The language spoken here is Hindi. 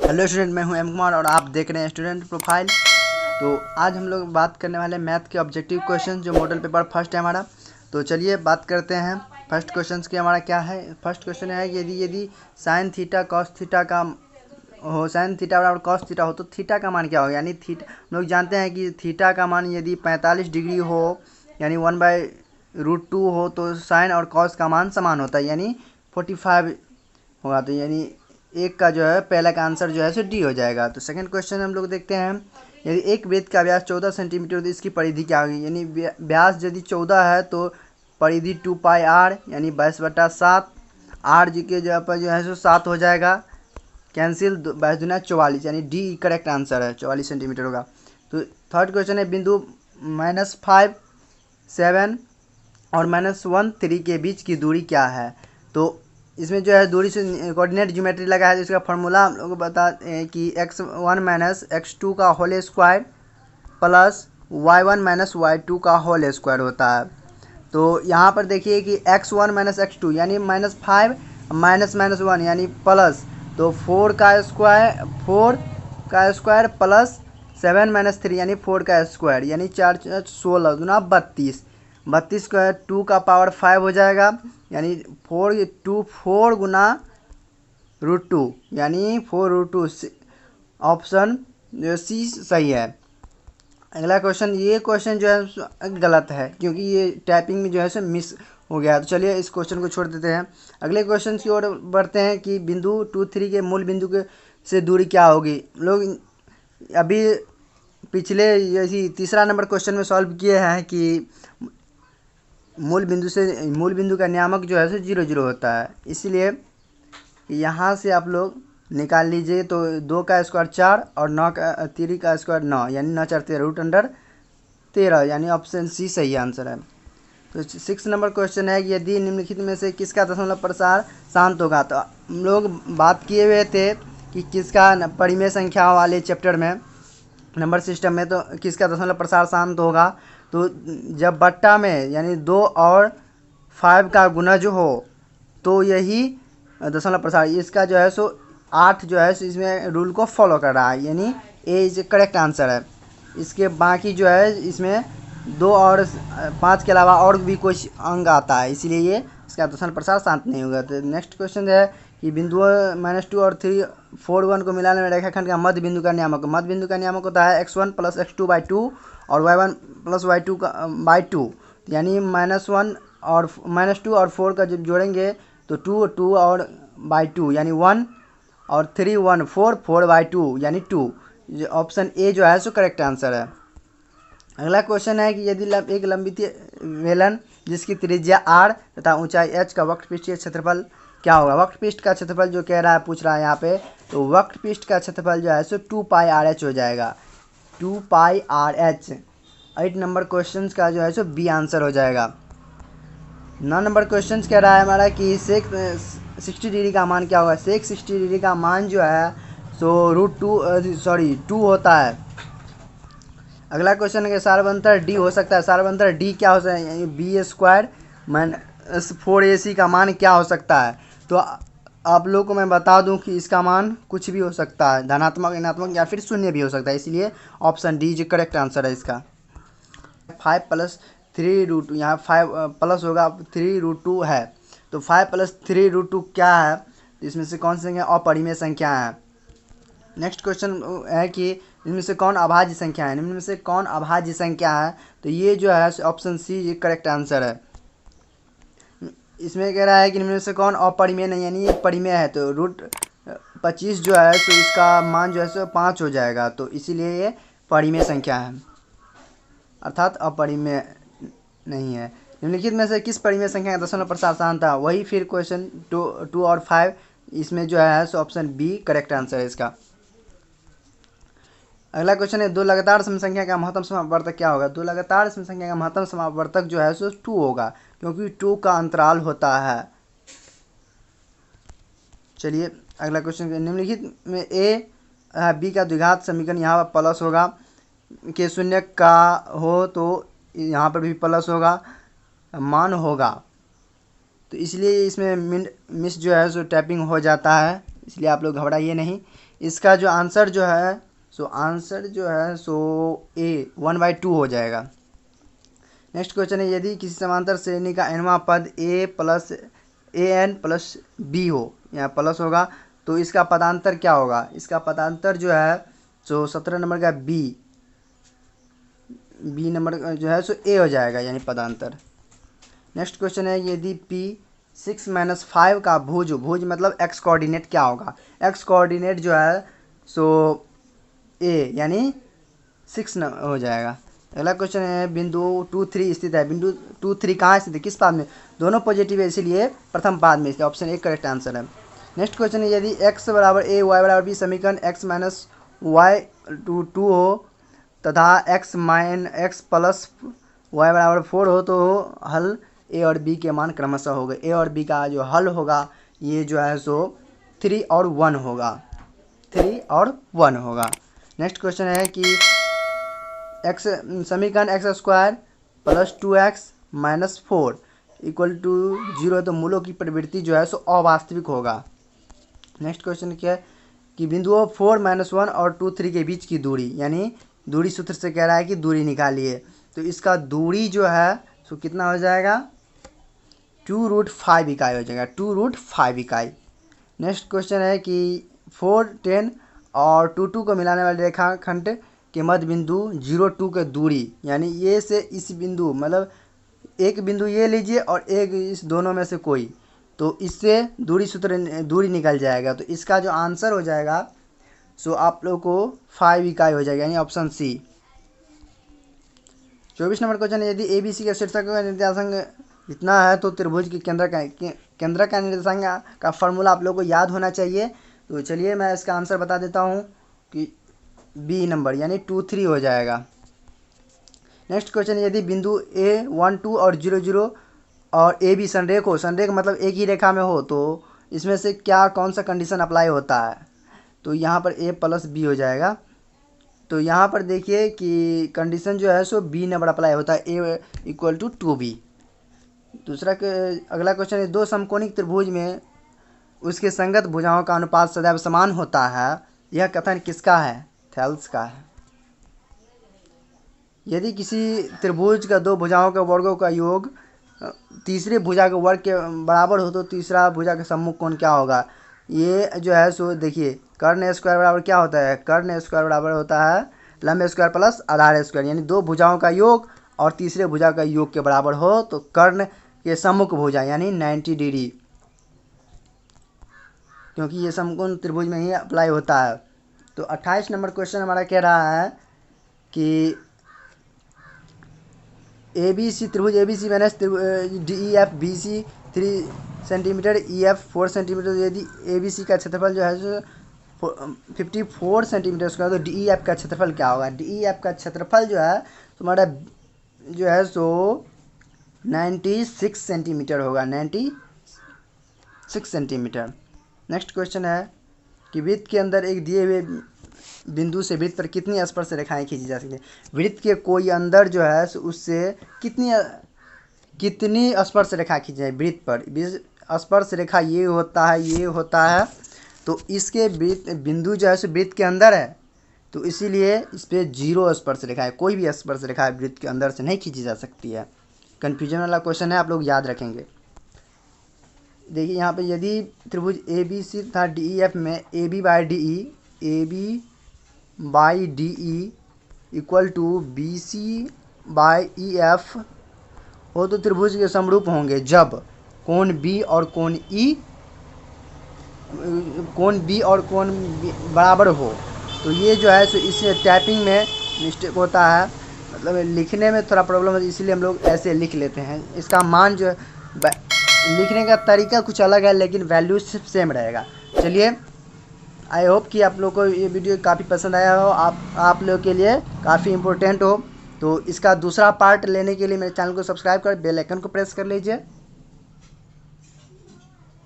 हेलो स्टूडेंट, मैं हूं एम कुमार और आप देख रहे हैं स्टूडेंट प्रोफाइल। तो आज हम लोग बात करने वाले हैं मैथ के ऑब्जेक्टिव क्वेश्चन जो मॉडल पेपर फर्स्ट है हमारा। तो चलिए बात करते हैं फर्स्ट क्वेश्चन की। हमारा क्या है? फर्स्ट क्वेश्चन है कि यदि साइन थीटा कॉस थीटा का हो, साइन थीटा बराबर कॉस थीटा हो तो थीटा का मान क्या होगा। यानी थीटा हम लोग जानते हैं कि थीटा का मान यदि 45 डिग्री हो यानी 1/√2 हो तो साइन और कॉस का मान समान होता है यानी 45 होगा। तो यानी एक का जो है पहला का आंसर जो है सो डी हो जाएगा। तो सेकंड क्वेश्चन हम लोग देखते हैं, यदि एक वृत्त का व्यास 14 सेंटीमीटर तो इसकी परिधि क्या होगी। यानी व्यास यदि 14 है तो परिधि 2πr यानी 22/7। आर जी के जगह पर जो है सो 7 हो जाएगा, कैंसिल 22×44 यानी डी करेक्ट आंसर है, 44 सेंटीमीटर होगा। तो थर्ड क्वेश्चन है, बिंदु -5 7 और -1 3 के बीच की दूरी क्या है। तो इसमें जो है दूरी से कोऑर्डिनेट ज्योमेट्री लगा है, तो इसका फॉर्मूला हम लोग को बता कि x1 - x2 का whole square plus y1 - y2 का होल स्क्वायर होता है। तो यहाँ पर देखिए कि x1 - x2 यानी -5 -1 यानी प्लस, तो 4 का स्क्वायर प्लस 7 - 3 यानी 4 का स्क्वायर यानी 4 × 16 दूना 32। 32 का 2 का पावर 5 हो जाएगा यानी 4 गुना √2 यानी 4√2। ऑप्शन जो सी सही है। अगला क्वेश्चन, ये क्वेश्चन जो है गलत है क्योंकि ये टाइपिंग में जो है सो मिस हो गया। तो चलिए इस क्वेश्चन को छोड़ देते हैं, अगले क्वेश्चन की ओर बढ़ते हैं कि बिंदु 2 3 के मूल बिंदु के से दूरी क्या होगी। लोग अभी पिछले यही तीसरा नंबर क्वेश्चन में सॉल्व किए हैं कि मूल बिंदु का नियामक जो है सो 0 0 होता है, इसलिए यहाँ से आप लोग निकाल लीजिए। तो 2 का स्क्वायर 4 और 9 का 3 का स्क्वायर 9 यानी 9 4 13 यानी ऑप्शन सी सही आंसर है। तो 6 नंबर क्वेश्चन है कि यदि निम्नलिखित में से किसका दशमलव प्रसार शांत होगा। तो हम लोग बात किए हुए थे कि किसका परिमेय संख्या वाले चैप्टर में नंबर सिस्टम में तो किसका दशमलव प्रसार शांत होगा। तो जब बट्टा में यानी 2 और 5 का गुणज हो तो यही दशमलव प्रसार, इसका जो है सो 8 जो है सो इसमें रूल को फॉलो कर रहा है यानी ए इज करेक्ट आंसर है। इसके बाकी जो है इसमें 2 और 5 के अलावा और भी कुछ अंग आता है, इसीलिए ये इसका दशमलव प्रसार शांत नहीं होगा। तो नेक्स्ट क्वेश्चन है कि बिंदुओं -2 और 3 4 1 को मिलाने में रेखाखंड का मध्य बिंदु का नियामक होता है x1 + x2/2 और y1 + y2 बाई 2 यानी -1 और -2 और 4 का जब जोड़ेंगे तो 2 2 और बाई 2 यानी 1 और 3 1 4 4/2 यानी 2। ऑप्शन ए जो है सो करेक्ट आंसर है। अगला क्वेश्चन है कि यदि एक लंबित बेलन जिसकी त्रिज्या r तथा ऊंचाई h का वक्रपृष्ठीय क्षेत्रफल क्या होगा। वक्रपृष्ठ का क्षेत्रफल जो कह रहा है पूछ रहा है यहाँ पे, तो वक्रपृष्ठ का क्षेत्रफल जो है सो 2πrh हो जाएगा, 2πrh। 8 नंबर क्वेश्चन का जो है सो बी आंसर हो जाएगा। 9 नंबर क्वेश्चन कह रहा है हमारा कि सेक 60 डिग्री का मान क्या होगा। सेक 60 डिग्री का मान जो है सो √2 होता है। अगला क्वेश्चन है सार्वंतर डी हो सकता है। सार्वंतर डी क्या हो सकता है, यानी b² - 4ac का मान क्या हो सकता है। तो आप लोग को मैं बता दूं कि इसका मान कुछ भी हो सकता है, धनात्मक ऋणात्मक या फिर शून्य भी हो सकता है, इसलिए ऑप्शन डी जो करेक्ट आंसर है इसका। 5 + 3√2 यहाँ 5 प्लस होगा 3√2 है, तो 5 + 3√2 क्या है, इसमें से कौन सी संख्या अपरिमेय संख्या है। नेक्स्ट क्वेश्चन है कि इनमें से कौन अभाज्य संख्या है। इनमें से कौन अभाज्य संख्या है, तो ये जो है ऑप्शन सी ये करेक्ट आंसर है। इसमें कह रहा है कि इनमें से कौन अपरिमेय नहीं यानी ये परिमेय है, तो √25 जो है तो इसका मान जो है सो 5 हो जाएगा, तो इसीलिए ये परिमेय संख्या है अर्थात अपरिमेय नहीं है। निम्नलिखित में से किस परिमेय संख्या का दशमलव प्रसार शांत था। वही फिर क्वेश्चन 2 और 5 इसमें जो है सो ऑप्शन बी करेक्ट आंसर है इसका। अगला क्वेश्चन है, दो लगातार सम संख्या का महत्तम समापवर्तक क्या होगा। दो लगातार सम संख्या का महत्तम समापवर्तक जो है सो 2 होगा क्योंकि 2 का अंतराल होता है। चलिए अगला क्वेश्चन, निम्नलिखित में ए बी का द्विघात समीकरण यहाँ पर प्लस होगा, के शून्य का हो तो यहाँ पर भी प्लस होगा, मान होगा, तो इसलिए इसमें मिस जो है सो टैपिंग हो जाता है। इसलिए आप लोग घबराइए नहीं। इसका जो आंसर जो है सो ए 1/2 हो जाएगा। नेक्स्ट क्वेश्चन है, यदि किसी समांतर श्रेणी का nवां पद an प्लस बी हो, यहाँ प्लस होगा, तो इसका पदांतर क्या होगा? इसका पदांतर जो है सो 17 नंबर का बी नंबर जो है सो ए हो जाएगा, यानी पदांतर। नेक्स्ट क्वेश्चन है, यदि p 6 - 5 का भुज मतलब x कोऑर्डिनेट क्या होगा? x कोऑर्डिनेट जो है सो ए यानी 6 हो जाएगा। अगला क्वेश्चन है, बिंदु 2 3 स्थित है। बिंदु 2 3 कहाँ स्थित है, किस पाद में? दोनों पॉजिटिव है, इसीलिए प्रथम पाद में, इसलिए ऑप्शन ए करेक्ट आंसर है। नेक्स्ट क्वेश्चन है, यदि x बराबर a y बराबर b समीकरण x माइनस y 2 हो तथा x प्लस y बराबर 4 हो, तो हल a और b के मान क्रमशः हो गए। a और b का जो हल होगा ये जो है सो 3 और 1 होगा, 3 और 1 होगा। नेक्स्ट क्वेश्चन है कि समीकरण x² plus 2x minus 4 equal to 0 तो मूलों की प्रवृत्ति जो है सो अवास्तविक होगा। नेक्स्ट क्वेश्चन क्या है कि बिंदुओं 4 - 1 और 2 3 के बीच की दूरी, यानी दूरी सूत्र से कह रहा है कि दूरी निकालिए, तो इसका दूरी जो है सो कितना हो जाएगा? 2√5 इकाई हो जाएगा, 2√5 इकाई। नेक्स्ट क्वेश्चन है कि 4 10 और 2 2 को मिलाने वाले रेखाखंड के मध्य बिंदु 0 2 के दूरी, यानी ये से इस बिंदु मतलब एक बिंदु ये लीजिए और एक इस दोनों में से कोई, तो इससे दूरी निकल जाएगा, तो इसका जो आंसर हो जाएगा सो आप लोग को 5 इकाई हो जाएगा, यानी ऑप्शन सी। 24 नंबर क्वेश्चन है, यदि ABC का शीर्षक का निर्देशांक इतना है तो त्रिभुज के केंद्र का निर्देशांक का फॉर्मूला आप लोग को याद होना चाहिए। तो चलिए मैं इसका आंसर बता देता हूँ कि बी नंबर यानी 2 3 हो जाएगा। नेक्स्ट क्वेश्चन, यदि बिंदु A 1 2 और 0 0 और AB संरेख हो, संरेख मतलब एक ही रेखा में हो, तो इसमें से कौन सा कंडीशन अप्लाई होता है? तो यहाँ पर A प्लस बी हो जाएगा। तो यहाँ पर देखिए कि कंडीशन जो है सो बी नंबर अप्लाई होता है, A इक्वल टू 2B। अगला क्वेश्चन है, दो समकोणिक त्रिभुज में उसके संगत भुजाओं का अनुपात सदैव समान होता है, यह कथन किसका है? थेल्स का है। यदि किसी त्रिभुज का दो भुजाओं के वर्गों का योग तीसरे भुजा के वर्ग के बराबर हो, तो तीसरा भुजा का सम्मुख कोण क्या होगा? ये जो है सो देखिए, कर्ण स्क्वायर बराबर क्या होता है? कर्ण स्क्वायर बराबर होता है लंब स्क्वायर प्लस आधार स्क्वायर, यानी दो भुजाओं का योग और तीसरे भुजा का योग के बराबर हो तो कर्ण के सम्मुख भुजा यानी 90 डिग्री, क्योंकि ये समकोण त्रिभुज में ही अप्लाई होता है। तो 28 नंबर क्वेश्चन हमारा कह रहा है कि ABC त्रिभुज ABC minus DEF BC 3 centimetre EF 4 centimetre, यदि ABC का क्षेत्रफल जो है 54 सेंटीमीटर स्क्वायर, तो DEF का क्षेत्रफल क्या होगा? DEF का क्षेत्रफल जो है तुम्हारा जो है सो 96 सेंटीमीटर होगा, 96 सेंटीमीटर। नेक्स्ट क्वेश्चन है कि वृत्त के अंदर एक दिए हुए बिंदु से वृत्त पर कितनी स्पर्श रेखाएं खींची जा सकती है? वृत्त के कोई अंदर जो है उससे कितनी स्पर्श रेखा खींची जाए? वृत्त पर स्पर्श रेखा ये होता है, तो इसके बिंदु जो है सो वृत्त के अंदर है, तो इसीलिए इस पर 0 स्पर्श रेखा है, कोई भी स्पर्श रेखा वृत्त के अंदर से नहीं खींची जा सकती है। कन्फ्यूजन वाला क्वेश्चन है, आप लोग याद रखेंगे। देखिए यहाँ पे यदि त्रिभुज ABC था DEF में AB by DE equal to BC by EF हो, तो त्रिभुज के समरूप होंगे जब कोण B और कोण B बराबर हो। तो ये जो है सो इसमें टाइपिंग में मिस्टेक होता है, मतलब लिखने में थोड़ा प्रॉब्लम है, इसलिए हम लोग ऐसे लिख लेते हैं। इसका मान जो लिखने का तरीका कुछ अलग है, लेकिन वैल्यू सिर्फ सेम रहेगा। चलिए, आई होप कि आप लोग को ये वीडियो काफ़ी पसंद आया हो, आप लोग के लिए काफ़ी इम्पोर्टेंट हो। तो इसका दूसरा पार्ट लेने के लिए मेरे चैनल को सब्सक्राइब कर बेल आइकन को प्रेस कर लीजिए।